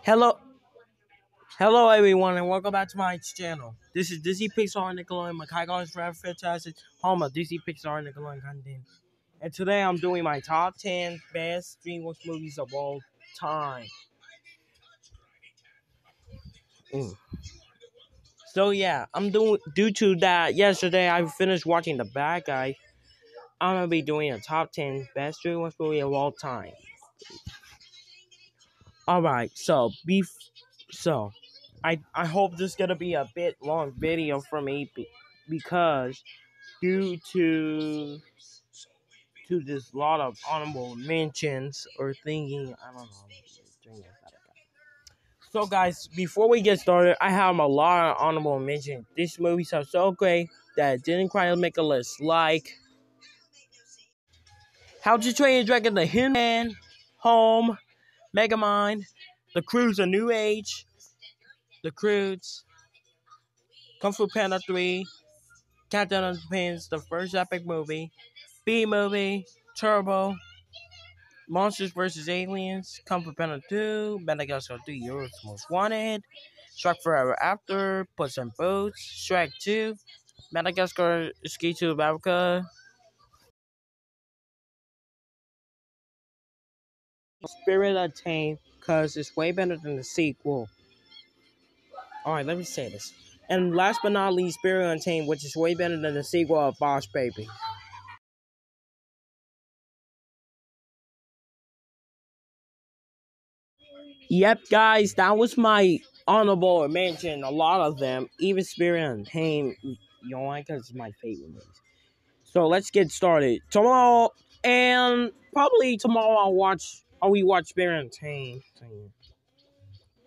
Hello, hello everyone, and welcome back to my channel. This is Disney Pixar Nickelodeon. My Kaigon is forever fantastic. Home of Disney Pixar Nickelodeon content. And today I'm doing my top 10 best DreamWorks movies of all time. Mm. So yeah, I'm doing due to that. Yesterday I finished watching The Bad Guy. I'm gonna be doing a top 10 best DreamWorks movie of all time. All right, so I hope this is gonna be a bit long video for me because due to this lot of honorable mentions or thinking, I don't know. So guys, before we get started, I have a lot of honorable mentions. These movies are so great that it didn't quite make a list. Like How to Train Your Dragon, The Hidden Man, Home, Megamind, The Croods: A New Age, The Croods, Kung Fu Panda 3, Countdown of the Pins, the first epic movie, B movie, Turbo, Monsters vs. Aliens, Kung Fu Panda 2, Madagascar 3, Europe's Most Wanted, Shrek Forever After, Puss in Boots, Shrek 2, Madagascar Ski to Africa, Spirit Untamed, because it's way better than the sequel. Alright, let me say this. And last but not least, Spirit Untamed, which is way better than the sequel of Boss Baby. Yep, guys, that was my honorable mention. A lot of them, even Spirit Untamed, you know why? Because it's my favorite movie. So let's get started. Tomorrow, and probably tomorrow I'll rewatch Spirit Untamed.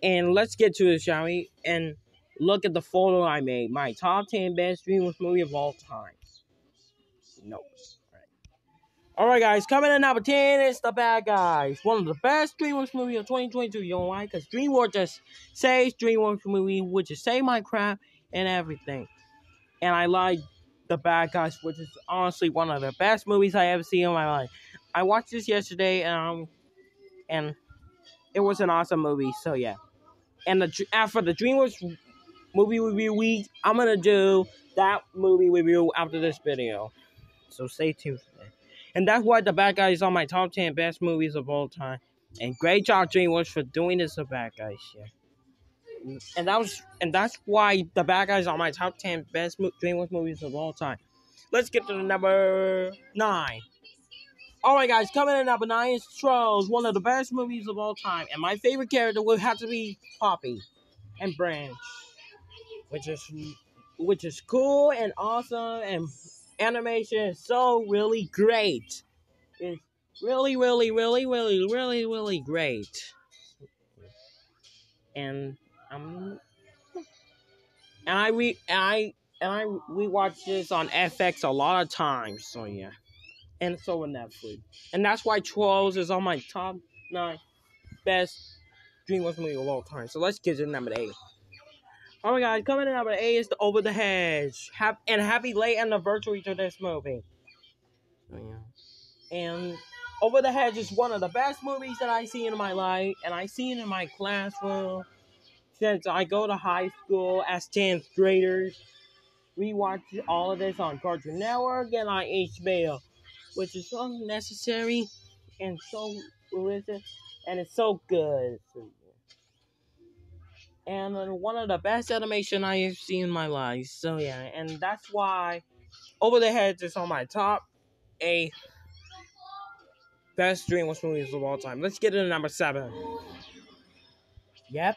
And let's get to it, shall we? And look at the photo I made. My top 10 best DreamWorks movie of all time. No. Alright, guys, coming in number 10 is The Bad Guys. One of the best DreamWorks movies of 2022. You know why? Because DreamWorks just says DreamWorks movie, which is say my crap and everything. And I like The Bad Guys, which is honestly one of the best movies I ever seen in my life. I watched this yesterday, and it was an awesome movie. So yeah. And after the DreamWorks movie review week, I'm gonna do that movie review after this video. So stay tuned for that. And that's why The Bad Guys is on my top 10 best movies of all time. And great job, DreamWorks, for doing this, The Bad Guys. Yeah. And that's why The Bad Guys are on my top 10 best DreamWorks movies of all time. Let's get to the number 9. Alright, guys, coming in number 9 is Trolls, one of the best movies of all time. And my favorite character would have to be Poppy and Branch, which is cool and awesome, and animation is so really great. It's really great. And and I rewatch this on FX a lot of times. So yeah, and so on Netflix, and that's why Trolls is on my top 9 best DreamWorks movie of all time. So let's get to number 8. Alright, guys, coming in number 8 is the Over the Hedge. And happy late anniversary to this movie. So yeah. And Over the Hedge is one of the best movies that I see in my life, and I see it in my classroom since I go to high school as 10th graders. We watch all of this on Cartoon Network and on HBO, which is so necessary and so delicious, and it's so good. And one of the best animation I have seen in my life. So yeah, and that's why Over the Hedge is on my top 8 best DreamWorks movies of all time. Let's get into number 7. Yep,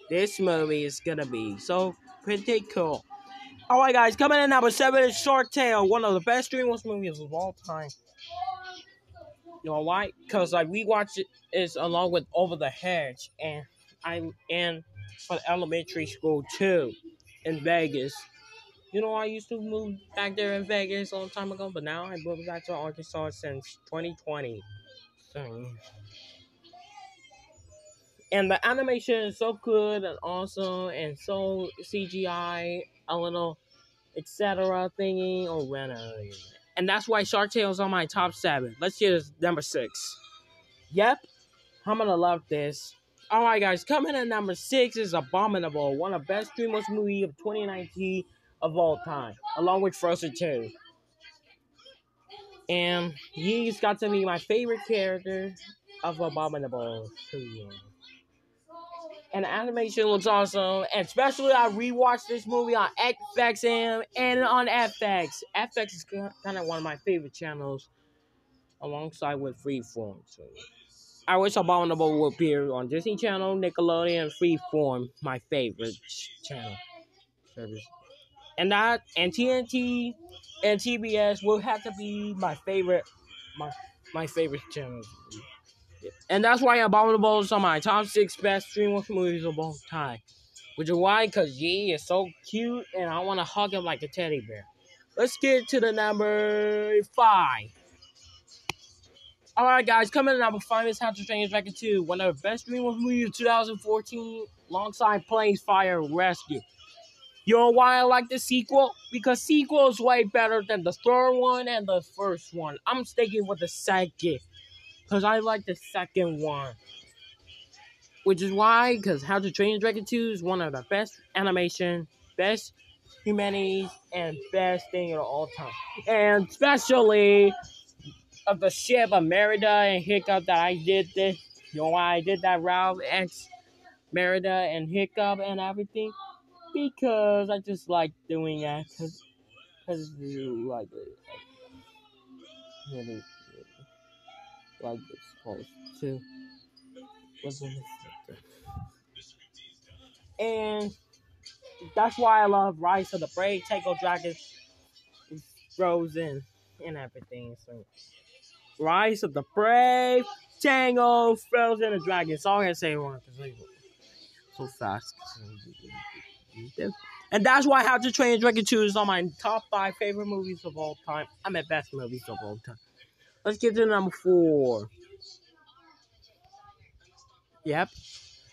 this movie is gonna be so pretty cool. Alright, guys, coming in number 7 is Shark Tale, one of the best DreamWorks movies of all time. You know why? Because we watched it is along with Over the Hedge, and for elementary school too, in Vegas. You know, I used to move back there in Vegas a long time ago, but now I moved back to Arkansas since 2020. So, and the animation is so good and awesome, and so CGI, a little etc. thingy or whatever. And that's why Shark Tale is on my top 7. Let's get number 6. Yep, I'm gonna love this. Alright guys, coming at number 6 is Abominable, one of the best DreamWorks movie of 2019 of all time, along with Frozen 2. And he's got to be my favorite character of Abominable. So, yeah. And the animation looks awesome, and especially I rewatched this movie on FX and on FX. FX is kind of one of my favorite channels, alongside with Freeform. So I wish Abominable would appear on Disney Channel, Nickelodeon, Freeform, my favorite channel service. And that and TNT and TBS will have to be my favorite favorite channels. And that's why Abominable is on my top 6 best DreamWorks movies of all time. Which is why, because Yi is so cute and I want to hug him like a teddy bear. Let's get to the number 5. Alright guys, coming in number 5 is How to Train Your Dragon 2, one of the best DreamWorks movies of 2014, alongside Planes, Fire, Rescue. You know why I like the sequel? Because sequel is way better than the third one and the first one. I'm sticking with the second, because I like the second one. Which is why, because How to Train Your Dragon 2 is one of the best animation, best humanities, and best thing of all time. And especially of the ship of Merida and Hiccup that I did this. You know why I did that, Ralph X, Merida and Hiccup and everything? Because I just like doing that. Because you like it. Really like it's supposed to. And that's why I love Rise of the Brave, Tango Dragon, Frozen, and everything. So, Rise of the Brave, Tango, Frozen, and Dragon. So I'm gonna say one because so fast. And that's why How to Train Your Dragon 2 is on my top 5 favorite movies of all time. I mean, best movies of all time. Let's get to number 4. Yep.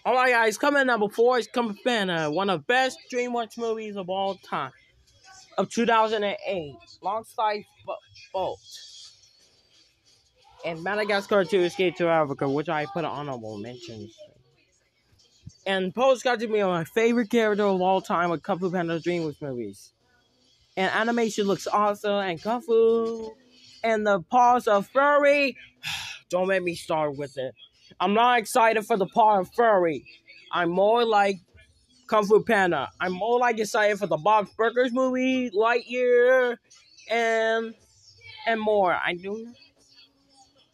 Alright guys, coming in number 4 is Kung Fu Panda, one of the best DreamWorks movies of all time. Of 2008, alongside Bolt. And Madagascar 2 Escape to Africa, which I put an honorable mention. And Post got to be my favorite character of all time with Kung Fu Panda DreamWorks movies. And animation looks awesome, and Kung Fu, and the paws of Furry. Don't make me start with it. I'm not excited for the paw of Furry. I'm more like Kung Fu Panda. I'm more like excited for the Bob's Burgers movie, Lightyear, and more. I do.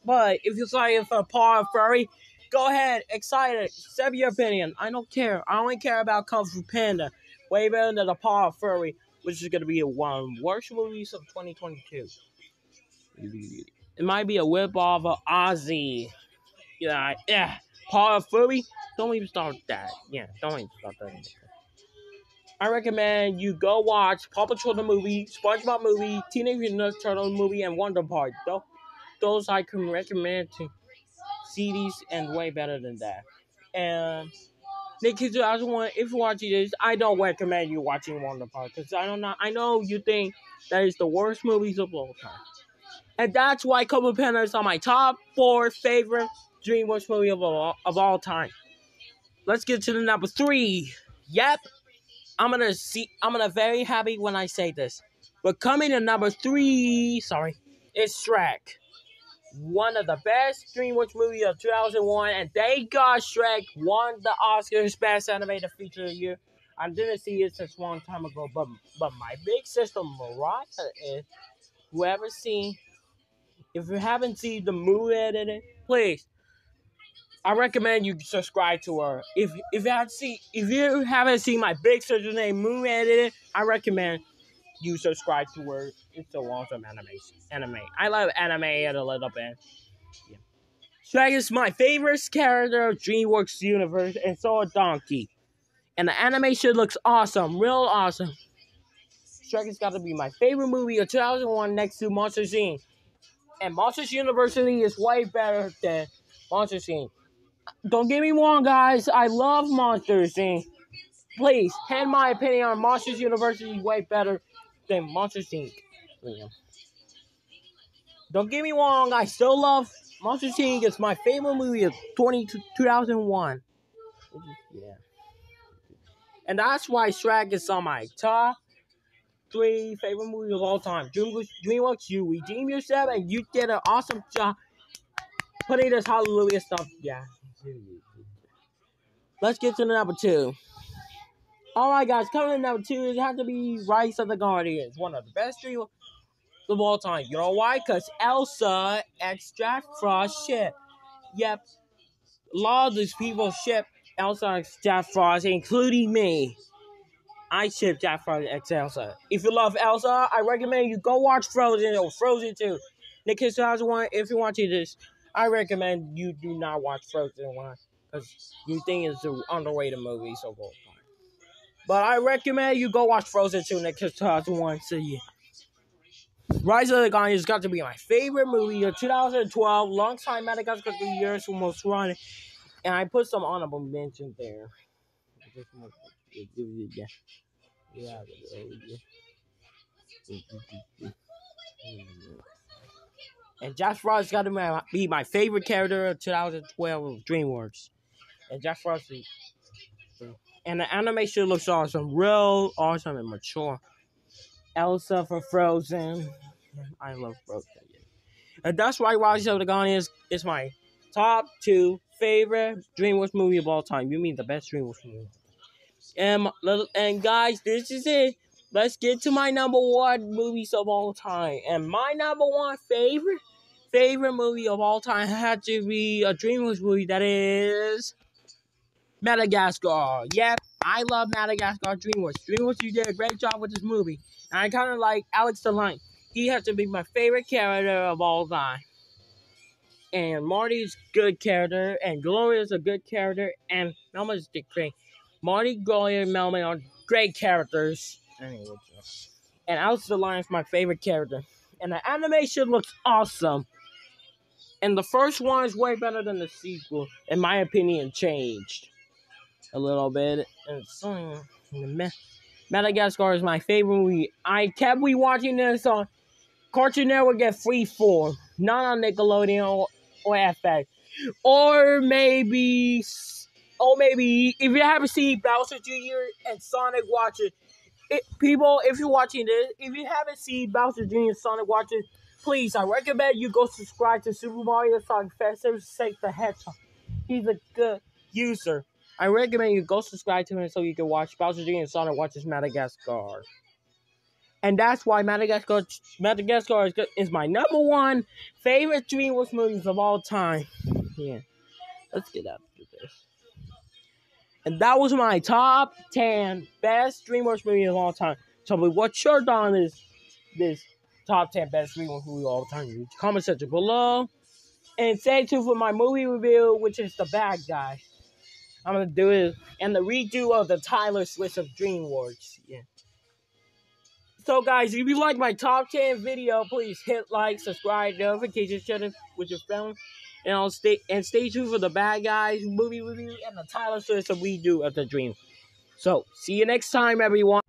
But if you're excited for Paw of Furry, go ahead, excited, say your opinion. I don't care. I only care about Kung Fu Panda. Way better than the Paw of Furry, which is gonna be one of the worst movies of 2022. It might be a whip-off of Ozzy. Yeah. Paw of Furry. Don't even start that. Yeah, don't even start that. I recommend you go watch Paw Patrol the movie, SpongeBob movie, Teenage Mutant Ninja Turtle movie, and Wonder Park. Those I can recommend to see these and way better than that. And Nick 2001, if you're watching this, I don't recommend you watching Wonder Park because I know you think that is the worst movies of all time. And that's why Kung Fu Panda is on my top 4 favorite DreamWorks movie of all time. Let's get to the number 3. Yep. I'm gonna very happy when I say this. But coming to number 3, is Shrek. One of the best DreamWorks movies of 2001, and thank God Shrek won the Oscars Best Animated Feature of the Year. I didn't see it since a long time ago, but my big sister Mariah is. If you haven't seen the movie edited, please, I recommend you subscribe to her. If you haven't seen my big sister's name movie edited, I recommend you subscribe to her. It's a awesome anime. I love anime a little bit. Yeah. Shrek is my favorite character of DreamWorks universe, and so a donkey. And the animation looks awesome, real awesome. Shrek has got to be my favorite movie of 2001 next to Monsters Inc. And Monsters University is way better than Monsters Inc. Don't get me wrong, guys. I love Monsters Inc. Please, hand my opinion on Monsters University way better than Monsters Inc. Yeah. Don't get me wrong. I still love Monsters Inc. It's my favorite movie of 2001. Yeah. And that's why Shrek is on my top 3 favorite movies of all time. DreamWorks, you redeem yourself and you did an awesome job putting this hallelujah stuff. Yeah. Let's get to the number 2. Alright guys, coming to number 2, it has to be Rise of the Guardians. One of the best DreamWorks of all time. You know why? Because Elsa and Jack Frost ship. Yep. A lot of these people ship Elsa and Jack Frost, including me. I ship Jack Frost and Elsa. If you love Elsa, I recommend you go watch Frozen or Frozen 2. Nick 2001, if you want to this, I recommend you do not watch Frozen 1 because you think it's an underrated movie so far. But I recommend you go watch Frozen 2 Nick 2001. So yeah. Rise of the Guardians got to be my favorite movie of 2012. Long time Madagascar 3 years almost running. And I put some honorable mentions there. Yeah. And Jack Frost got to be my favorite character of 2012 of DreamWorks. And Jack Frost, and the animation looks awesome, real awesome and mature. Elsa for Frozen, I love Frozen. And that's why Rise of the Guardians is my top 2 favorite DreamWorks movie of all time. You mean the best DreamWorks movie? And guys, this is it. Let's get to my number 1 movies of all time. And my number 1 favorite movie of all time had to be a DreamWorks movie that is Madagascar. Yep, I love Madagascar DreamWorks. DreamWorks, you did a great job with this movie. And I kind of like Alex the Lion. He has to be my favorite character of all time. And Marty's good character, and Gloria's a good character, and Melma's great. Marty, Gloria, and Melma are great characters. And Alex the Lion's my favorite character. And the animation looks awesome. And the first one is way better than the sequel, in my opinion, changed a little bit. And so, Madagascar is my favorite movie. I kept rewatching this on Cartoon Network at Freeform, not on Nickelodeon or FX. Or maybe if you haven't seen Bowser Jr. and Sonic Watcher, people, if you're watching this, if you haven't seen Bowser Jr. and Sonic Watcher, please, I recommend you go subscribe to Super Mario Sonic Festival Save the Hedgehog. He's a good user. I recommend you go subscribe to him so you can watch Bowser Jr. and Sonic Watches Madagascar. And that's why Madagascar is my number 1 favorite DreamWorks movies of all time. Yeah, let's get after this. And that was my top 10 best DreamWorks movies of all time. Tell me what's your thought on this top 10 best DreamWorks movies of all time. Comment section below. And stay tuned for my movie review, which is The Bad Guy. I'm going to do it. And the redo of the Tyler Swift of DreamWorks. Yeah. So guys, if you like my top 10 video, please hit like, subscribe, notifications, share it with your friends. And stay tuned for The Bad Guys movie review and the Tyler Swift redo of the Dream. So, see you next time, everyone.